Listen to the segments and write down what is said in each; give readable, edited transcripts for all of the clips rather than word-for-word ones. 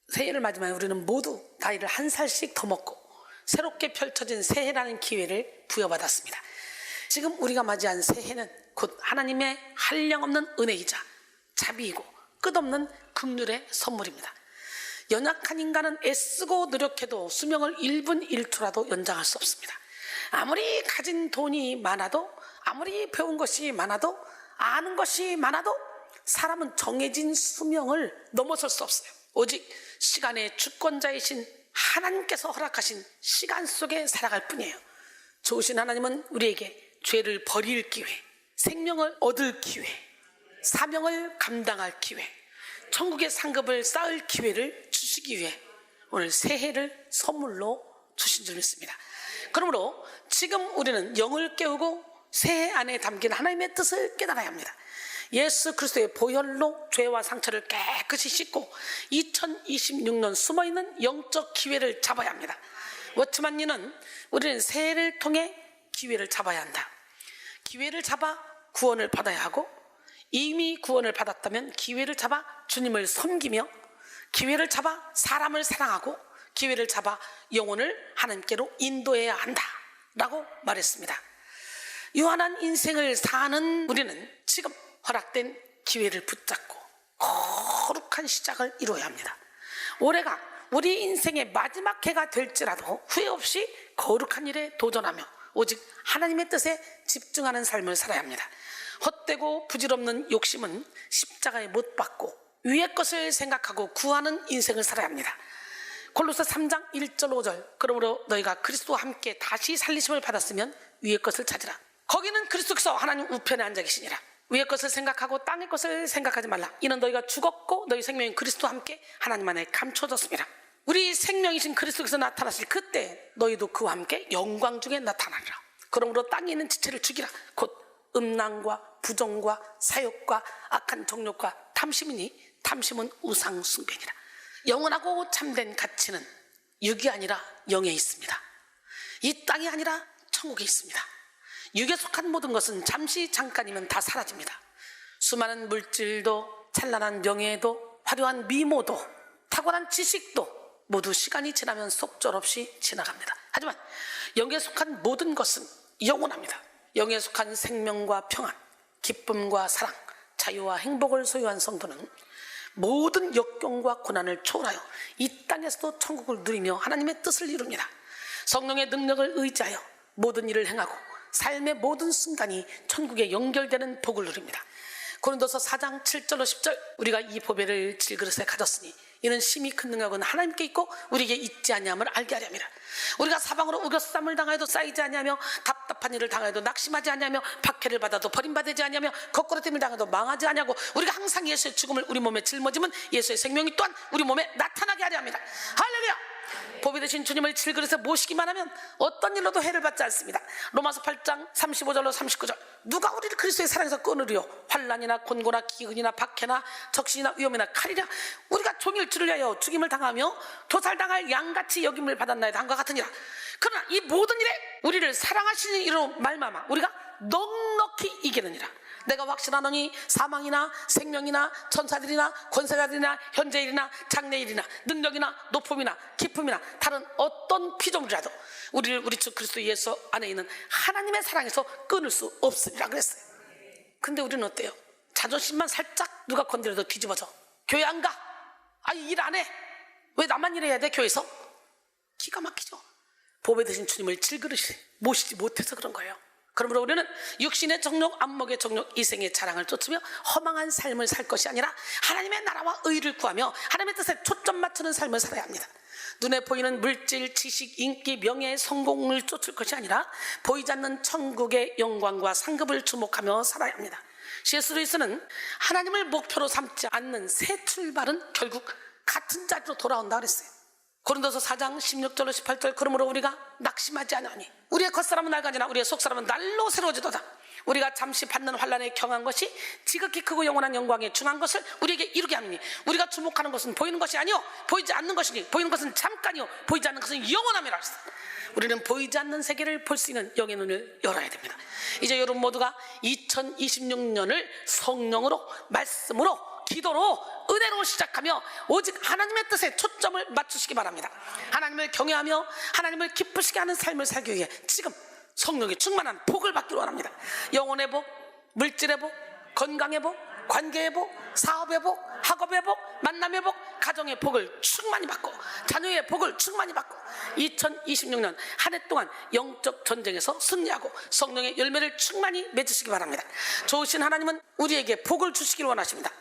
새해를 맞으면 우리는 모두 나이를 한 살씩 더 먹고 새롭게 펼쳐진 새해라는 기회를 부여받았습니다. 지금 우리가 맞이한 새해는 곧 하나님의 한량없는 은혜이자 자비이고 끝없는 긍휼의 선물입니다. 연약한 인간은 애쓰고 노력해도 수명을 1분 1초라도 연장할 수 없습니다. 아무리 가진 돈이 많아도, 아무리 배운 것이 많아도, 아는 것이 많아도 사람은 정해진 수명을 넘어설 수 없어요. 오직 시간의 주권자이신 하나님께서 허락하신 시간 속에 살아갈 뿐이에요. 좋으신 하나님은 우리에게 죄를 버릴 기회, 생명을 얻을 기회, 사명을 감당할 기회, 천국의 상급을 쌓을 기회를 주시기 위해 오늘 새해를 선물로 주신 줄 믿습니다. 그러므로 지금 우리는 영을 깨우고 새해 안에 담긴 하나님의 뜻을 깨달아야 합니다. 예수 그리스도의 보혈로 죄와 상처를 깨끗이 씻고 2026년 숨어있는 영적 기회를 잡아야 합니다. 워치만니는 우리는 새해를 통해 기회를 잡아야 한다. 기회를 잡아 구원을 받아야 하고, 이미 구원을 받았다면 기회를 잡아 주님을 섬기며, 기회를 잡아 사람을 사랑하고, 기회를 잡아 영혼을 하나님께로 인도해야 한다 라고 말했습니다. 유한한 인생을 사는 우리는 지금 허락된 기회를 붙잡고 거룩한 시작을 이루어야 합니다. 올해가 우리 인생의 마지막 해가 될지라도 후회 없이 거룩한 일에 도전하며 오직 하나님의 뜻에 집중하는 삶을 살아야 합니다. 헛되고 부질없는 욕심은 십자가에 못 박고 위의 것을 생각하고 구하는 인생을 살아야 합니다. 골로새 3장 1절 5절 그러므로 너희가 그리스도와 함께 다시 살리심을 받았으면 위의 것을 찾으라. 거기는 그리스도께서 하나님 우편에 앉아 계시니라. 위의 것을 생각하고 땅의 것을 생각하지 말라. 이는 너희가 죽었고 너희 생명이 그리스도와 함께 하나님 안에 감춰졌습니다. 우리 생명이신 그리스도께서 나타나실 그때 너희도 그와 함께 영광 중에 나타나리라. 그러므로 땅에 있는 지체를 죽이라. 곧 음란과 부정과 사욕과 악한 정욕과 탐심이니 탐심은 우상 숭배니라. 영원하고 참된 가치는 육이 아니라 영에 있습니다. 이 땅이 아니라 천국에 있습니다. 육에 속한 모든 것은 잠시 잠깐이면 다 사라집니다. 수많은 물질도 찬란한 명예도 화려한 미모도 탁월한 지식도 모두 시간이 지나면 속절없이 지나갑니다. 하지만 영에 속한 모든 것은 영원합니다. 영에 속한 생명과 평안, 기쁨과 사랑, 자유와 행복을 소유한 성도는 모든 역경과 고난을 초월하여 이 땅에서도 천국을 누리며 하나님의 뜻을 이룹니다. 성령의 능력을 의지하여 모든 일을 행하고 삶의 모든 순간이 천국에 연결되는 복을 누립니다. 고린도서 4장 7절로 10절 우리가 이 보배를 질그릇에 가졌으니 이는 심히 큰 능력은 하나님께 있고 우리에게 있지 아니함을 알게 하려 함이라. 우리가 사방으로 우겨쌈을 당하여도 쌓이지 아니하며 답답한 일을 당하여도 낙심하지 아니하며 박해를 받아도 버림받지 아니하며 거꾸로짐을 당해도 망하지 아니하고 우리가 항상 예수의 죽음을 우리 몸에 짊어지면 예수의 생명이 또한 우리 몸에 나타나게 하려 합니다. 할렐루야. 보배 되신 주님을 질그릇에 모시기만 하면 어떤 일로도 해를 받지 않습니다. 로마서 8장 35절로 39절 누가 우리를 그리스도의 사랑에서 끊으리요? 환난이나 곤고나 기근이나 박해나 적신이나 위험이나 칼이라. 우리가 종일 주를 위하여 죽임을 당하며 도살당할 양같이 여김을 받았나이다 함과 같으니라. 그러나 이 모든 일에 우리를 사랑하시는 이로 말미암아 우리가 넉넉히 이기느니라. 내가 확신하노니 사망이나 생명이나 천사들이나 권세자들이나 현재일이나 장래일이나 능력이나 높음이나 깊음이나 다른 어떤 피조물이라도 우리를 우리 주 그리스도 예수 안에 있는 하나님의 사랑에서 끊을 수 없으리라 그랬어요. 근데 우리는 어때요? 자존심만 살짝 누가 건드려도 뒤집어져. 교회 안 가? 아니 일 안 해? 왜 나만 일해야 돼 교회에서? 기가 막히죠. 보배 드신 주님을 질그릇이 모시지 못해서 그런 거예요. 그러므로 우리는 육신의 정욕, 안목의 정욕, 이생의 자랑을 쫓으며 허망한 삶을 살 것이 아니라 하나님의 나라와 의를 구하며 하나님의 뜻에 초점 맞추는 삶을 살아야 합니다. 눈에 보이는 물질, 지식, 인기, 명예, 성공을 쫓을 것이 아니라 보이지 않는 천국의 영광과 상급을 주목하며 살아야 합니다. C.S. 루이스는 하나님을 목표로 삼지 않는 새 출발은 결국 같은 자리로 돌아온다 그랬어요. 고린도서 4장 16절로 18절 그러므로 우리가 낙심하지 않으니 우리의 겉사람은 낡아지나 우리의 속사람은 날로 새로워지도다. 우리가 잠시 받는 환난에 경한 것이 지극히 크고 영원한 영광에 중한 것을 우리에게 이루게 하느니 우리가 주목하는 것은 보이는 것이 아니요 보이지 않는 것이니 보이는 것은 잠깐이요 보이지 않는 것은 영원함이라 했습니다. 우리는 보이지 않는 세계를 볼 수 있는 영의 눈을 열어야 됩니다. 이제 여러분 모두가 2026년을 성령으로 말씀으로 기도로 은혜로 시작하며 오직 하나님의 뜻에 초점을 맞추시기 바랍니다. 하나님을 경외하며 하나님을 기쁘시게 하는 삶을 살기 위해 지금 성령의 충만한 복을 받기를 원합니다. 영혼의 복, 물질의 복, 건강의 복, 관계의 복, 사업의 복, 학업의 복, 만남의 복, 가정의 복을 충만히 받고 자녀의 복을 충만히 받고 2026년 한 해 동안 영적 전쟁에서 승리하고 성령의 열매를 충만히 맺으시기 바랍니다. 좋으신 하나님은 우리에게 복을 주시길 원하십니다.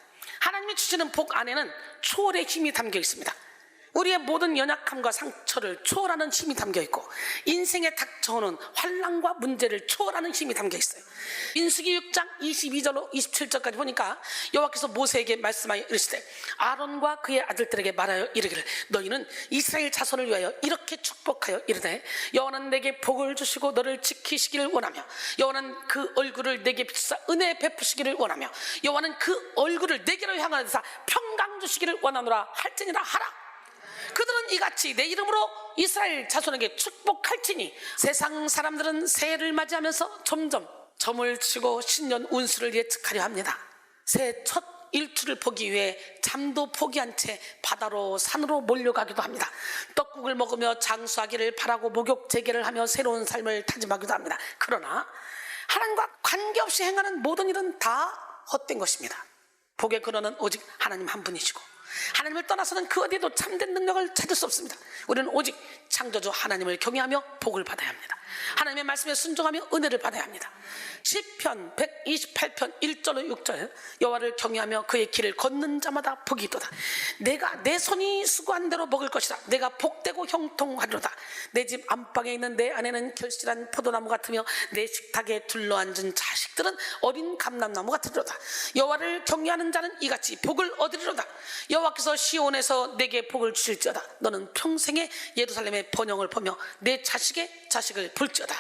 하나님이 주시는 복 안에는 초월의 힘이 담겨 있습니다. 우리의 모든 연약함과 상처를 초월하는 힘이 담겨 있고 인생에 닥쳐오는 환난과 문제를 초월하는 힘이 담겨 있어요. 민수기 6장 22절로 27절까지 보니까 여호와께서 모세에게 말씀하여 이르시되 아론과 그의 아들들에게 말하여 이르기를 너희는 이스라엘 자손을 위하여 이렇게 축복하여 이르되 여호와는 내게 복을 주시고 너를 지키시기를 원하며 여호와는 그 얼굴을 내게 비추사 은혜 베푸시기를 원하며 여호와는 그 얼굴을 내게로 향하사 평강 주시기를 원하노라 할지니라 하라. 그들은 이같이 내 이름으로 이스라엘 자손에게 축복할지니 세상 사람들은 새해를 맞이하면서 점점 점을 치고 신년 운수를 예측하려 합니다. 새해 첫 일출을 보기 위해 잠도 포기한 채 바다로 산으로 몰려가기도 합니다. 떡국을 먹으며 장수하기를 바라고 목욕 재개를 하며 새로운 삶을 다짐하기도 합니다. 그러나 하나님과 관계없이 행하는 모든 일은 다 헛된 것입니다. 복의 근원은 오직 하나님 한 분이시고 하나님을 떠나서는 그 어디에도 참된 능력을 찾을 수 없습니다. 우리는 오직 창조주 하나님을 경외하며 복을 받아야 합니다. 하나님의 말씀에 순종하며 은혜를 받아야 합니다. 시편 128편 1절로 6절 여호와를 경외하며 그의 길을 걷는 자마다 복이 있도다. 내가 내 손이 수고한 대로 먹을 것이다. 내가 복되고 형통하리로다. 내 집 안방에 있는 내 아내는 결실한 포도나무 같으며 내 식탁에 둘러앉은 자식들은 어린 감람나무 같으리로다. 여호와를 경외하는 자는 이같이 복을 얻으리로다. 여호와께서 시온에서 내게 복을 주실지어다. 너는 평생에 예루살렘의 번영을 보며 내 자식의 자식을 볼지어다.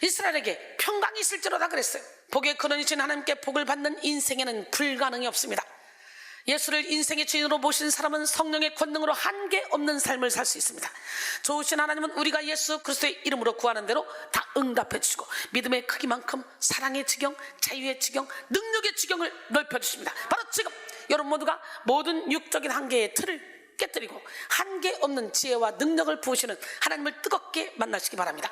이스라엘에게 평강이 있을지로다 그랬어요. 복의 근원이신 하나님께 복을 받는 인생에는 불가능이 없습니다. 예수를 인생의 주인으로 모신 사람은 성령의 권능으로 한계 없는 삶을 살 수 있습니다. 좋으신 하나님은 우리가 예수 그리스도의 이름으로 구하는 대로 다 응답해 주시고 믿음의 크기만큼 사랑의 지경, 자유의 지경, 능력의 지경을 넓혀 주십니다. 바로 지금 여러분 모두가 모든 육적인 한계의 틀을 깨뜨리고 한계 없는 지혜와 능력을 부으시는 하나님을 뜨겁게 만나시기 바랍니다.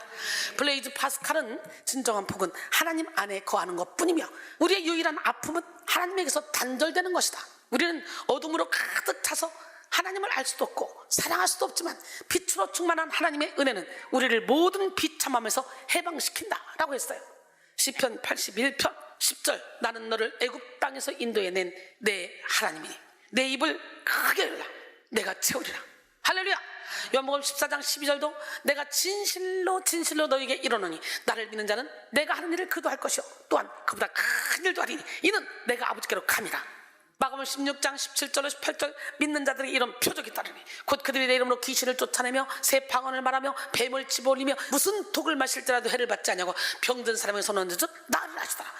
블레이즈 파스칼은 진정한 복은 하나님 안에 거하는 것뿐이며 우리의 유일한 아픔은 하나님에게서 단절되는 것이다. 우리는 어둠으로 가득 차서 하나님을 알 수도 없고 사랑할 수도 없지만 빛으로 충만한 하나님의 은혜는 우리를 모든 비참함에서 해방시킨다 라고 했어요. 시편 81편 10절 나는 너를 애굽 땅에서 인도해낸 내 하나님이니 내 입을 크게 열라 내가 채우리라. 할렐루야. 요한복음 14장 12절도 내가 진실로 진실로 너에게 이르노니 나를 믿는 자는 내가 하는 일을 그도 할 것이요 또한 그보다 큰 일도 하리니 이는 내가 아버지께로 감이다. 마가복음 16장 17절로 18절 믿는 자들이 이런 표적이 따르니 곧 그들이 내 이름으로 귀신을 쫓아내며 새 방언을 말하며 뱀을 집어올리며 무슨 독을 마실 때라도 해를 받지 않냐고 병든 사람의 손을 얹은 즉 나를 아시더라.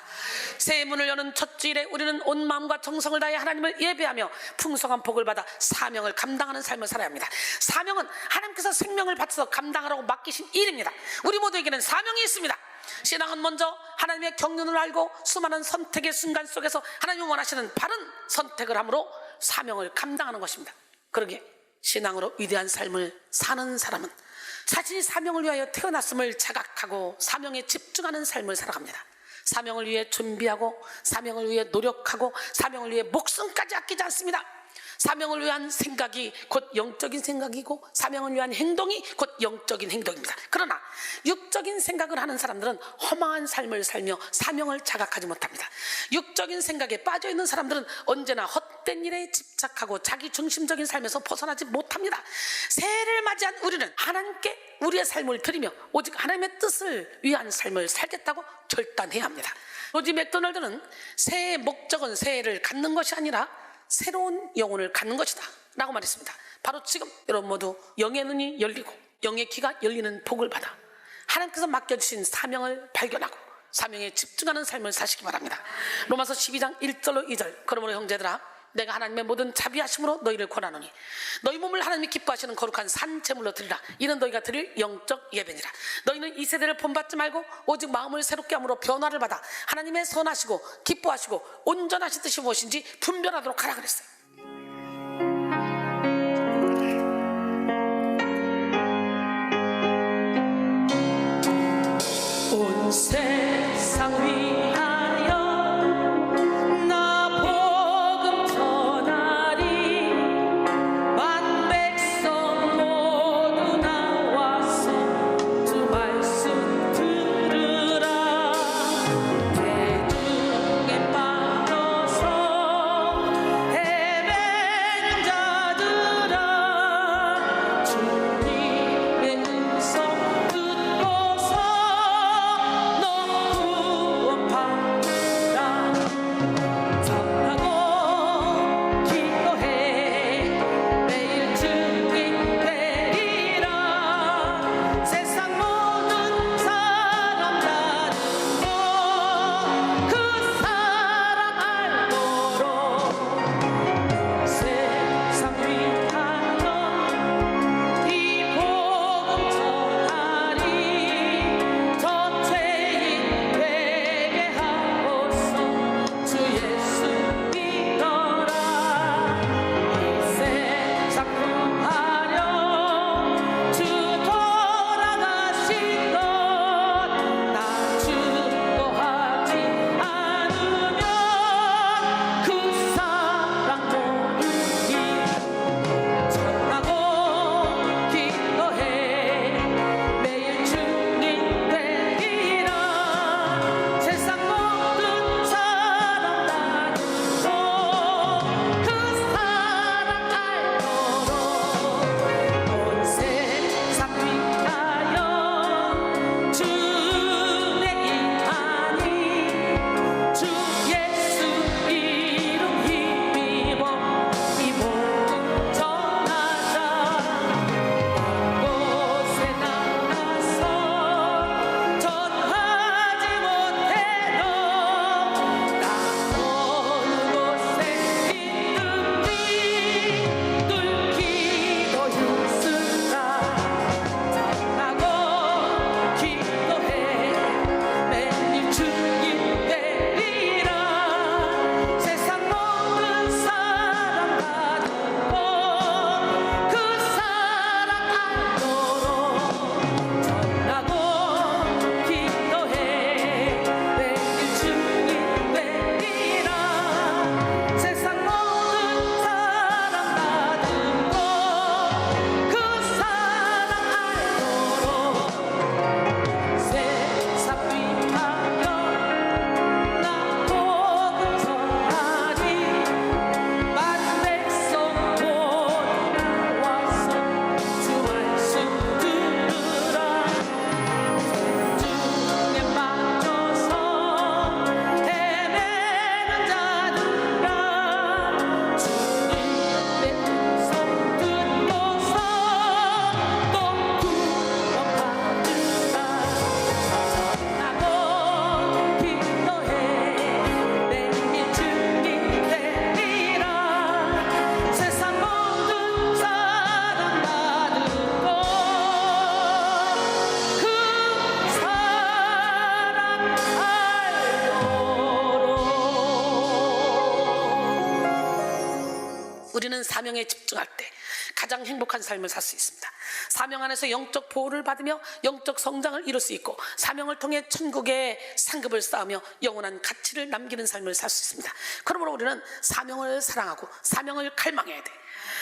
새해 문을 여는 첫 주일에 우리는 온 마음과 정성을 다해 하나님을 예배하며 풍성한 복을 받아 사명을 감당하는 삶을 살아야 합니다. 사명은 하나님께서 생명을 바쳐서 감당하라고 맡기신 일입니다. 우리 모두에게는 사명이 있습니다. 신앙은 먼저 하나님의 경륜을 알고 수많은 선택의 순간 속에서 하나님이 원하시는 바른 선택을 함으로 사명을 감당하는 것입니다. 그러기에 신앙으로 위대한 삶을 사는 사람은 자신이 사명을 위하여 태어났음을 자각하고 사명에 집중하는 삶을 살아갑니다. 사명을 위해 준비하고 사명을 위해 노력하고 사명을 위해 목숨까지 아끼지 않습니다. 사명을 위한 생각이 곧 영적인 생각이고 사명을 위한 행동이 곧 영적인 행동입니다. 그러나 육적인 생각을 하는 사람들은 허망한 삶을 살며 사명을 자각하지 못합니다. 육적인 생각에 빠져있는 사람들은 언제나 헛된 일에 집착하고 자기 중심적인 삶에서 벗어나지 못합니다. 새해를 맞이한 우리는 하나님께 우리의 삶을 드리며 오직 하나님의 뜻을 위한 삶을 살겠다고 결단해야 합니다. 로지 맥도널드는 새해의 목적은 새해를 갖는 것이 아니라 새로운 영혼을 갖는 것이다 라고 말했습니다. 바로 지금 여러분 모두 영의 눈이 열리고 영의 귀가 열리는 복을 받아 하나님께서 맡겨주신 사명을 발견하고 사명에 집중하는 삶을 사시기 바랍니다. 로마서 12장 1절로 2절 그러므로 형제들아 내가 하나님의 모든 자비하심으로 너희를 권하노니 너희 몸을 하나님이 기뻐하시는 거룩한 산 제물로 드리라. 이는 너희가 드릴 영적 예배니라. 너희는 이 세대를 본받지 말고 오직 마음을 새롭게 함으로 변화를 받아 하나님의 선하시고 기뻐하시고 온전하신 뜻이 무엇인지 분별하도록 하라 그랬어요. 온 세상 위하여 나 복음 전하리. 만 백성 모두 나와서 주 말씀 들으라. 대중에 빠져서 헤매는 자들아, 주님의 음성 듣고서 우리는 사명에 집중할 때 가장 행복한 삶을 살 수 있습니다. 사명 안에서 영적 보호를 받으며 영적 성장을 이룰 수 있고, 사명을 통해 천국의 상급을 쌓으며 영원한 가치를 남기는 삶을 살 수 있습니다. 그러므로 우리는 사명을 사랑하고 사명을 갈망해야 돼.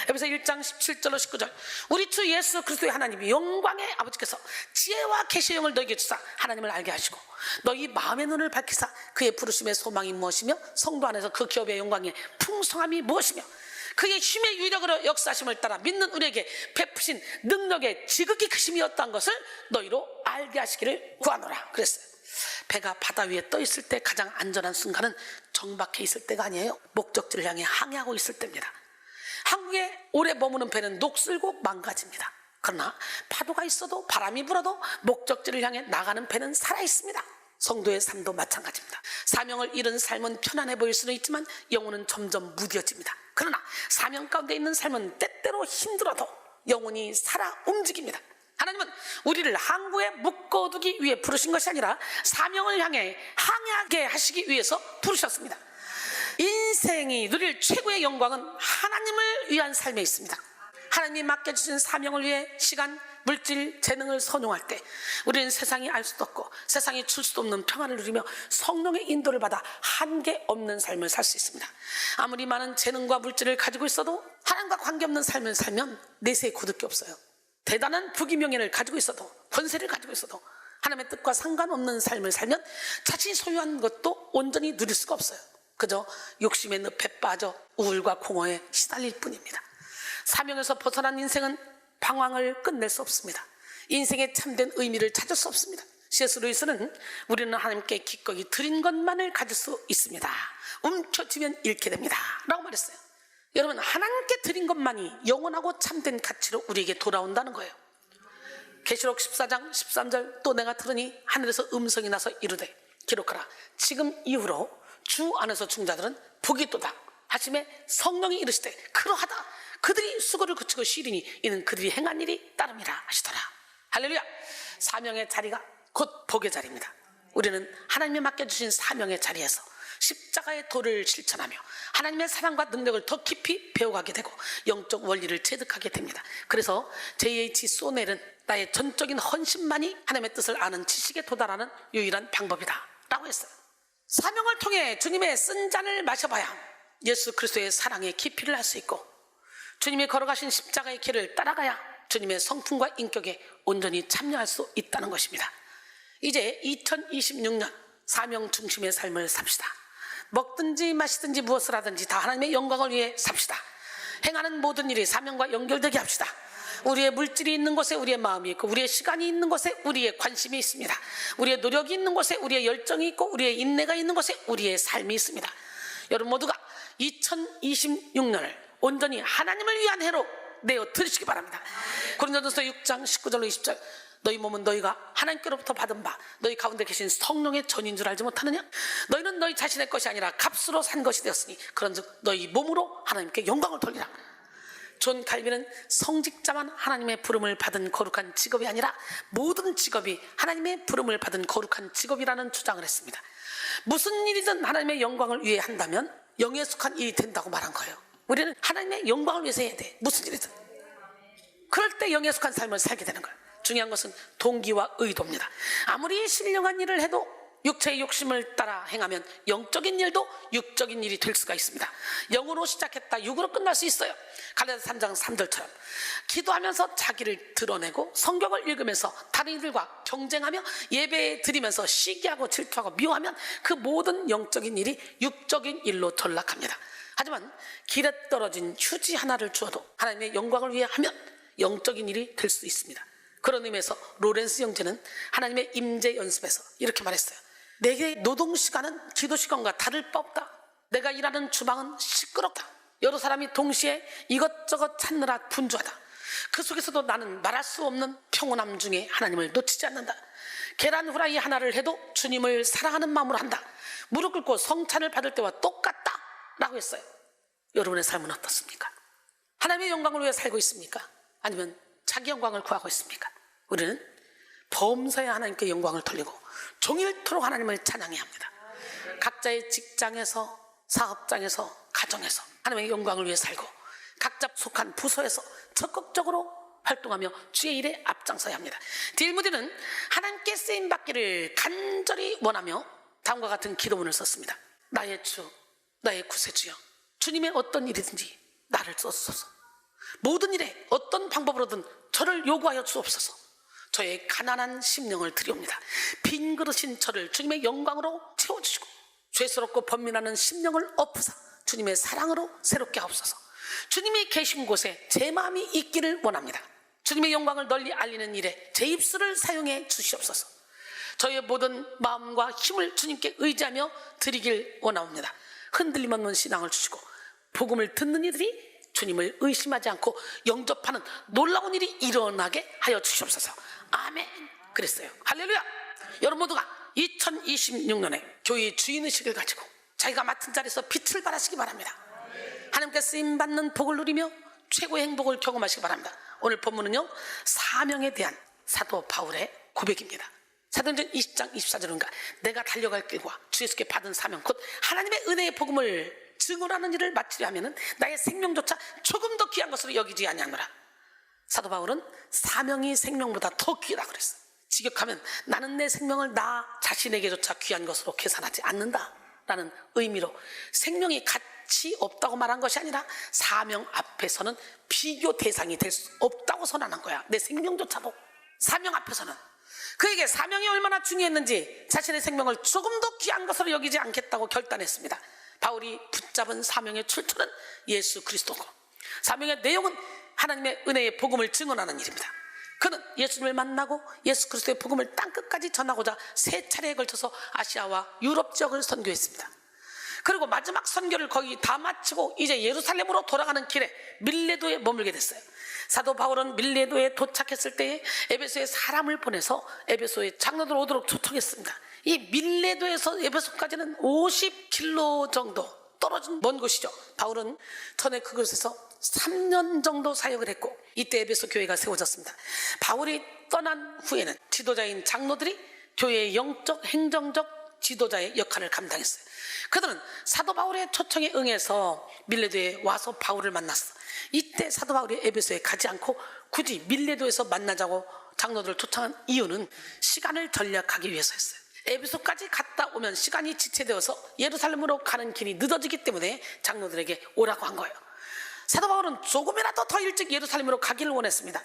에베소 1장 17절로 19절, 우리 주 예수 그리스도의 하나님이 영광의 아버지께서 지혜와 계시의 영을 너희에게 주사 하나님을 알게 하시고 너희 마음의 눈을 밝히사 그의 부르심의 소망이 무엇이며 성도 안에서 그 기업의 영광의 풍성함이 무엇이며 그의 힘의 위력으로 역사하심을 따라 믿는 우리에게 베푸신 능력의 지극히 크심이 어떠한 것을 너희로 알게 하시기를 구하노라 그랬어요. 배가 바다 위에 떠 있을 때 가장 안전한 순간은 정박해 있을 때가 아니에요. 목적지를 향해 항해하고 있을 때입니다. 한국에 오래 머무는 배는 녹슬고 망가집니다. 그러나 파도가 있어도 바람이 불어도 목적지를 향해 나가는 배는 살아있습니다. 성도의 삶도 마찬가지입니다. 사명을 잃은 삶은 편안해 보일 수는 있지만 영혼은 점점 무뎌집니다. 그러나 사명 가운데 있는 삶은 때때로 힘들어도 영혼이 살아 움직입니다. 하나님은 우리를 항구에 묶어두기 위해 부르신 것이 아니라 사명을 향해 항해하게 하시기 위해서 부르셨습니다. 인생이 누릴 최고의 영광은 하나님을 위한 삶에 있습니다. 하나님이 맡겨주신 사명을 위해 시간, 물질, 재능을 선용할 때 우리는 세상이 알 수도 없고 세상이 줄 수도 없는 평안을 누리며 성령의 인도를 받아 한계 없는 삶을 살 수 있습니다. 아무리 많은 재능과 물질을 가지고 있어도 하나님과 관계없는 삶을 살면 내세에 거둘 게 없어요. 대단한 부귀명예를 가지고 있어도, 권세를 가지고 있어도 하나님의 뜻과 상관없는 삶을 살면 자신이 소유한 것도 온전히 누릴 수가 없어요. 그저 욕심의 늪에 빠져 우울과 공허에 시달릴 뿐입니다. 사명에서 벗어난 인생은 방황을 끝낼 수 없습니다. 인생의 참된 의미를 찾을 수 없습니다. C.S. 루이스는 우리는 하나님께 기꺼이 드린 것만을 가질 수 있습니다. 움켜쥐면 잃게 됩니다 라고 말했어요. 여러분, 하나님께 드린 것만이 영원하고 참된 가치로 우리에게 돌아온다는 거예요. 계시록 14장 13절 또 내가 들으니 하늘에서 음성이 나서 이르되 기록하라. 지금 이후로 주 안에서 중자들은 복이 또다 하심에 성령이 이르시되 그러하다. 그들이 수고를 그치고 쉬리니 이는 그들이 행한 일이 따름이라 하시더라. 할렐루야. 사명의 자리가 곧 복의 자리입니다. 우리는 하나님이 맡겨주신 사명의 자리에서 십자가의 도를 실천하며 하나님의 사랑과 능력을 더 깊이 배워가게 되고 영적 원리를 체득하게 됩니다. 그래서 J.H. 소넬은 나의 전적인 헌신만이 하나님의 뜻을 아는 지식에 도달하는 유일한 방법이다 라고 했어요. 사명을 통해 주님의 쓴 잔을 마셔봐야 예수 그리스도의 사랑의 깊이를 알 수 있고 주님이 걸어가신 십자가의 길을 따라가야 주님의 성품과 인격에 온전히 참여할 수 있다는 것입니다. 이제 2026년 사명 중심의 삶을 삽시다. 먹든지 마시든지 무엇을 하든지 다 하나님의 영광을 위해 삽시다. 행하는 모든 일이 사명과 연결되게 합시다. 우리의 물질이 있는 곳에 우리의 마음이 있고 우리의 시간이 있는 곳에 우리의 관심이 있습니다. 우리의 노력이 있는 곳에 우리의 열정이 있고 우리의 인내가 있는 곳에 우리의 삶이 있습니다. 여러분 모두가 2026년을 온전히 하나님을 위한 해로 내어 드리시기 바랍니다. 고린도전서 6장 19절로 20절 너희 몸은 너희가 하나님께로부터 받은 바 너희 가운데 계신 성령의 전인 줄 알지 못하느냐? 너희는 너희 자신의 것이 아니라 값으로 산 것이 되었으니 그런즉 너희 몸으로 하나님께 영광을 돌리라. 존 칼빈은 성직자만 하나님의 부름을 받은 거룩한 직업이 아니라 모든 직업이 하나님의 부름을 받은 거룩한 직업이라는 주장을 했습니다. 무슨 일이든 하나님의 영광을 위해 한다면 영에 속한 일이 된다고 말한 거예요. 우리는 하나님의 영광을 위해서 해야 돼. 무슨 일이든. 그럴 때 영에 속한 삶을 살게 되는 거예요. 중요한 것은 동기와 의도입니다. 아무리 신령한 일을 해도 육체의 욕심을 따라 행하면 영적인 일도 육적인 일이 될 수가 있습니다. 영으로 시작했다 육으로 끝날 수 있어요. 갈라디아 3장 3절처럼 기도하면서 자기를 드러내고 성경을 읽으면서 다른 이들과 경쟁하며 예배 드리면서 시기하고 질투하고 미워하면 그 모든 영적인 일이 육적인 일로 전락합니다. 하지만 길에 떨어진 휴지 하나를 주어도 하나님의 영광을 위해 하면 영적인 일이 될 수 있습니다. 그런 의미에서 로렌스 형제는 하나님의 임재 연습에서 이렇게 말했어요. 내게 노동시간은 기도시간과 다를 바 없다. 내가 일하는 주방은 시끄럽다. 여러 사람이 동시에 이것저것 찾느라 분주하다. 그 속에서도 나는 말할 수 없는 평온함 중에 하나님을 놓치지 않는다. 계란 후라이 하나를 해도 주님을 사랑하는 마음으로 한다. 무릎 꿇고 성찬을 받을 때와 똑같다 라고 했어요. 여러분의 삶은 어떻습니까? 하나님의 영광을 위해 살고 있습니까? 아니면 자기 영광을 구하고 있습니까? 우리는 범사에 하나님께 영광을 돌리고 종일토록 하나님을 찬양해야 합니다. 각자의 직장에서, 사업장에서, 가정에서 하나님의 영광을 위해 살고 각자 속한 부서에서 적극적으로 활동하며 주의 일에 앞장서야 합니다. 딜무디는 하나님께 쓰임받기를 간절히 원하며 다음과 같은 기도문을 썼습니다. 나의 주, 나의 구세주여, 주님의 어떤 일이든지 나를 써주소서. 모든 일에 어떤 방법으로든 저를 요구하여 주옵소서. 저의 가난한 심령을 드리옵니다. 빈 그릇인 저를 주님의 영광으로 채워주시고 죄스럽고 번민하는 심령을 엎으사 주님의 사랑으로 새롭게 하옵소서. 주님이 계신 곳에 제 마음이 있기를 원합니다. 주님의 영광을 널리 알리는 일에 제 입술을 사용해 주시옵소서. 저의 모든 마음과 힘을 주님께 의지하며 드리길 원합니다. 흔들림 없는 신앙을 주시고 복음을 듣는 이들이 주님을 의심하지 않고 영접하는 놀라운 일이 일어나게 하여 주시옵소서. 아멘. 그랬어요. 할렐루야. 여러분 모두가 2026년에 교회의 주인의식을 가지고 자기가 맡은 자리에서 빛을 발하시기 바랍니다. 하나님께 쓰임받는 복을 누리며 최고의 행복을 경험하시기 바랍니다. 오늘 본문은요, 사명에 대한 사도 바울의 고백입니다. 사도행전 20장 24절인가, 내가 달려갈 길과 주 예수께 받은 사명 곧 하나님의 은혜의 복음을 증언하는 일을 마치려 하면은 나의 생명조차 조금 더 귀한 것으로 여기지 아니하노라. 사도 바울은 사명이 생명보다 더 귀하다 그랬어. 직역하면 나는 내 생명을 나 자신에게조차 귀한 것으로 계산하지 않는다 라는 의미로 생명이 가치 없다고 말한 것이 아니라 사명 앞에서는 비교 대상이 될 수 없다고 선언한 거야. 내 생명조차도 사명 앞에서는. 그에게 사명이 얼마나 중요했는지 자신의 생명을 조금 더 귀한 것으로 여기지 않겠다고 결단했습니다. 바울이 붙잡은 사명의 출처는 예수 그리스도고, 사명의 내용은 하나님의 은혜의 복음을 증언하는 일입니다. 그는 예수님을 만나고 예수 그리스도의 복음을 땅끝까지 전하고자 3차례에 걸쳐서 아시아와 유럽 지역을 선교했습니다. 그리고 마지막 선교를 거의 다 마치고 이제 예루살렘으로 돌아가는 길에 밀레도에 머물게 됐어요. 사도 바울은 밀레도에 도착했을 때에 에베소에 사람을 보내서 에베소에 장로들 오도록 초청했습니다. 이 밀레도에서 에베소까지는 50km 정도 떨어진 먼 곳이죠. 바울은 전에 그곳에서 3년 정도 사역을 했고 이때 에베소 교회가 세워졌습니다. 바울이 떠난 후에는 지도자인 장로들이 교회의 영적 행정적 지도자의 역할을 감당했어요. 그들은 사도 바울의 초청에 응해서 밀레도에 와서 바울을 만났어. 이때 사도 바울이 에베소에 가지 않고 굳이 밀레도에서 만나자고 장로들을 초청한 이유는 시간을 전략하기 위해서였어요. 에베소까지 갔다 오면 시간이 지체되어서 예루살렘으로 가는 길이 늦어지기 때문에 장로들에게 오라고 한 거예요. 사도 바울은 조금이라도 더 일찍 예루살렘으로 가기를 원했습니다.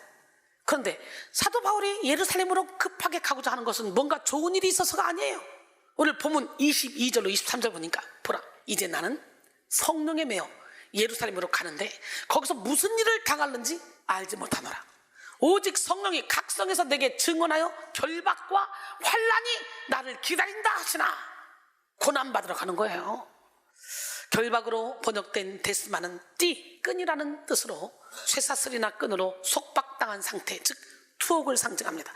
그런데 사도 바울이 예루살렘으로 급하게 가고자 하는 것은 뭔가 좋은 일이 있어서가 아니에요. 오늘 본문 22절로 23절 보니까 보라, 이제 나는 성령에 매여 예루살렘으로 가는데 거기서 무슨 일을 당하는지 알지 못하노라. 오직 성령이 각성해서 내게 증언하여 결박과 환난이 나를 기다린다 하시나. 고난받으러 가는 거예요. 결박으로 번역된 데스마는 띠, 끈이라는 뜻으로 쇠사슬이나 끈으로 속박당한 상태, 즉 투옥을 상징합니다.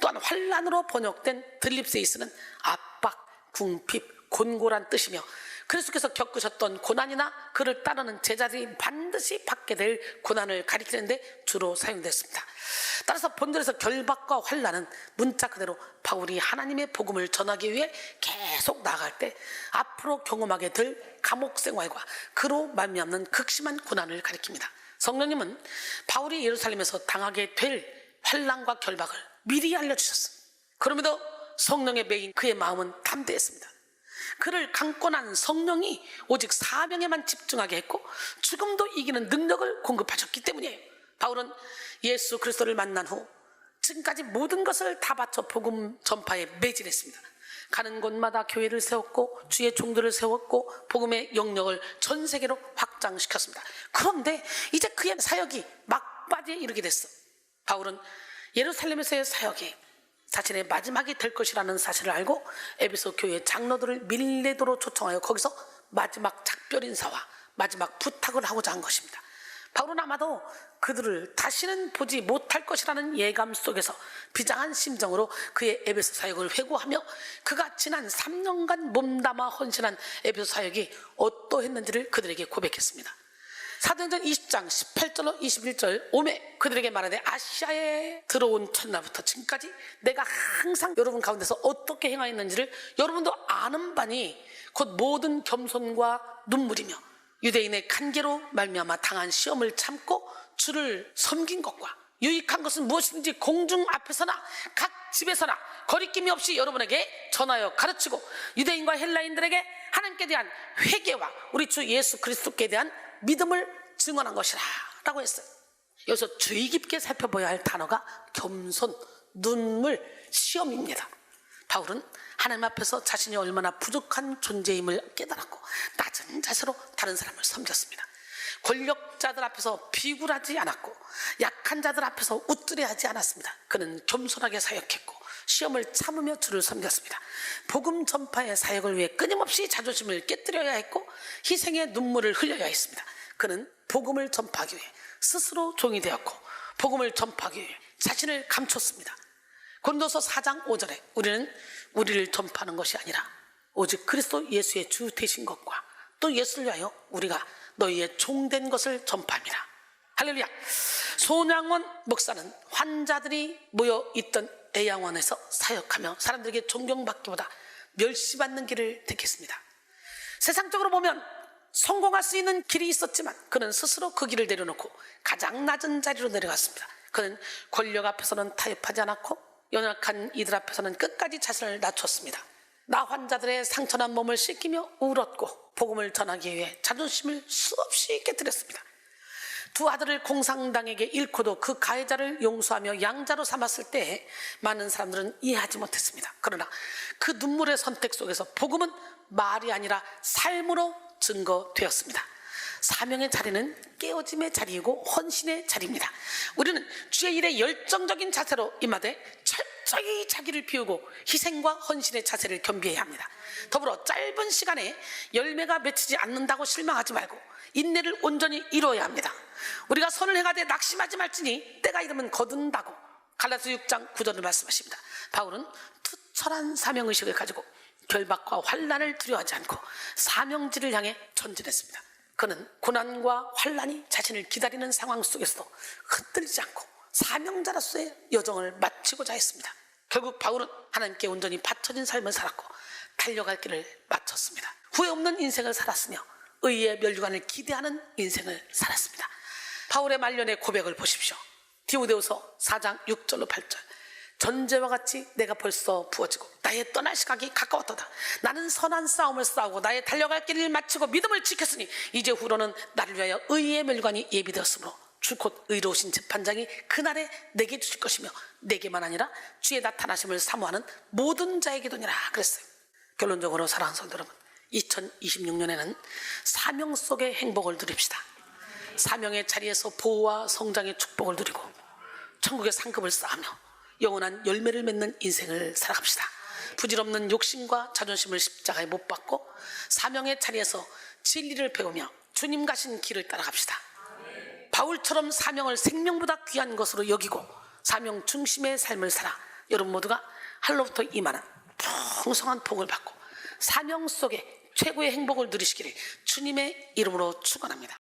또한 환난으로 번역된 들립세이스는 압박, 궁핍, 곤고란 뜻이며 그리스도께서 겪으셨던 고난이나 그를 따르는 제자들이 반드시 받게 될 고난을 가리키는데 주로 사용됐습니다. 따라서 본절에서 결박과 환난은 문자 그대로 바울이 하나님의 복음을 전하기 위해 계속 나아갈 때 앞으로 경험하게 될 감옥 생활과 그로 말미암는 극심한 고난을 가리킵니다. 성령님은 바울이 예루살렘에서 당하게 될 환난과 결박을 미리 알려주셨습니다. 그럼에도 성령에 매인 그의 마음은 담대했습니다. 그를 강권한 성령이 오직 사명에만 집중하게 했고 죽음도 이기는 능력을 공급하셨기 때문이에요. 바울은 예수 그리스도를 만난 후 지금까지 모든 것을 다 바쳐 복음 전파에 매진했습니다. 가는 곳마다 교회를 세웠고 주의 종들을 세웠고 복음의 영역을 전 세계로 확장시켰습니다. 그런데 이제 그의 사역이 막바지에 이르게 됐어. 바울은 예루살렘에서의 사역이 자신의 마지막이 될 것이라는 사실을 알고 에베소 교회 장로들을 밀레도로 초청하여 거기서 마지막 작별 인사와 마지막 부탁을 하고자 한 것입니다. 바울은 아마도 그들을 다시는 보지 못할 것이라는 예감 속에서 비장한 심정으로 그의 에베소 사역을 회고하며 그가 지난 3년간 몸담아 헌신한 에베소 사역이 어떠했는지를 그들에게 고백했습니다. 사도행전 20장 18절로 21절 오매 그들에게 말하되 아시아에 들어온 첫날부터 지금까지 내가 항상 여러분 가운데서 어떻게 행하였는지를 여러분도 아는 바니 곧 모든 겸손과 눈물이며 유대인의 간계로 말미암아 당한 시험을 참고 주를 섬긴 것과 유익한 것은 무엇이든지 공중 앞에서나 각 집에서나 거리낌이 없이 여러분에게 전하여 가르치고 유대인과 헬라인들에게 하나님께 대한 회개와 우리 주 예수 그리스도께 대한 믿음을 증언한 것이라 라고 했어요. 여기서 주의 깊게 살펴봐야 할 단어가 겸손, 눈물, 시험입니다. 바울은 하나님 앞에서 자신이 얼마나 부족한 존재임을 깨달았고 낮은 자세로 다른 사람을 섬겼습니다. 권력자들 앞에서 비굴하지 않았고 약한 자들 앞에서 우쭐해하지 않았습니다. 그는 겸손하게 사역했고 시험을 참으며 주를 섬겼습니다. 복음 전파의 사역을 위해 끊임없이 자존심을 깨뜨려야 했고 희생의 눈물을 흘려야 했습니다. 그는 복음을 전파하기 위해 스스로 종이 되었고 복음을 전파하기 위해 자신을 감췄습니다. 고린도서 4장 5절에 우리는 우리를 전파하는 것이 아니라 오직 그리스도 예수의 주 되신 것과 또 예수를 위하여 우리가 너희의 종된 것을 전파합니다. 할렐루야. 손양원 목사는 환자들이 모여있던 애양원에서 사역하며 사람들에게 존경받기보다 멸시받는 길을 택했습니다. 세상적으로 보면 성공할 수 있는 길이 있었지만 그는 스스로 그 길을 내려놓고 가장 낮은 자리로 내려갔습니다. 그는 권력 앞에서는 타협하지 않았고 연약한 이들 앞에서는 끝까지 자신을 낮췄습니다. 나 환자들의 상처난 몸을 씻기며 울었고 복음을 전하기 위해 자존심을 수없이 깨뜨렸습니다. 두 아들을 공산당에게 잃고도 그 가해자를 용서하며 양자로 삼았을 때 많은 사람들은 이해하지 못했습니다. 그러나 그 눈물의 선택 속에서 복음은 말이 아니라 삶으로 증거되었습니다. 사명의 자리는 깨어짐의 자리이고 헌신의 자리입니다. 우리는 주의 일에 열정적인 자세로 임하되 철저히 자기를 비우고 희생과 헌신의 자세를 겸비해야 합니다. 더불어 짧은 시간에 열매가 맺히지 않는다고 실망하지 말고 인내를 온전히 이루어야 합니다. 우리가 선을 행하되 낙심하지 말지니 때가 이르면 거둔다고 갈라디아서 6장 9절을 말씀하십니다. 바울은 투철한 사명의식을 가지고 결박과 환난을 두려워하지 않고 사명지를 향해 전진했습니다. 그는 고난과 환난이 자신을 기다리는 상황 속에서도 흔들리지 않고 사명자로서의 여정을 마치고자 했습니다. 결국 바울은 하나님께 온전히 바쳐진 삶을 살았고 달려갈 길을 마쳤습니다. 후회 없는 인생을 살았으며 의의 멸류관을 기대하는 인생을 살았습니다. 바울의 말년의 고백을 보십시오. 디모데후서 4장 6절로 8절. 전제와 같이 내가 벌써 부어지고 나의 떠날 시각이 가까웠도다. 나는 선한 싸움을 싸우고 나의 달려갈 길을 마치고 믿음을 지켰으니 이제 후로는 나를 위하여 의의 멸관이 예비되었으므로 주 곧 의로우신 재판장이 그날에 내게 주실 것이며 내게만 아니라 주의 나타나심을 사모하는 모든 자에게도니라 그랬어요. 결론적으로 사랑하는 성도 여러분, 2026년에는 사명 속의 행복을 누립시다. 사명의 자리에서 보호와 성장의 축복을 누리고 천국의 상급을 쌓으며 영원한 열매를 맺는 인생을 살아갑시다. 부질없는 욕심과 자존심을 십자가에 못 박고 사명의 자리에서 진리를 배우며 주님 가신 길을 따라갑시다. 바울처럼 사명을 생명보다 귀한 것으로 여기고 사명 중심의 삶을 살아 여러분 모두가 하늘로부터 임하는 풍성한 복을 받고 사명 속에 최고의 행복을 누리시기를 주님의 이름으로 축원합니다.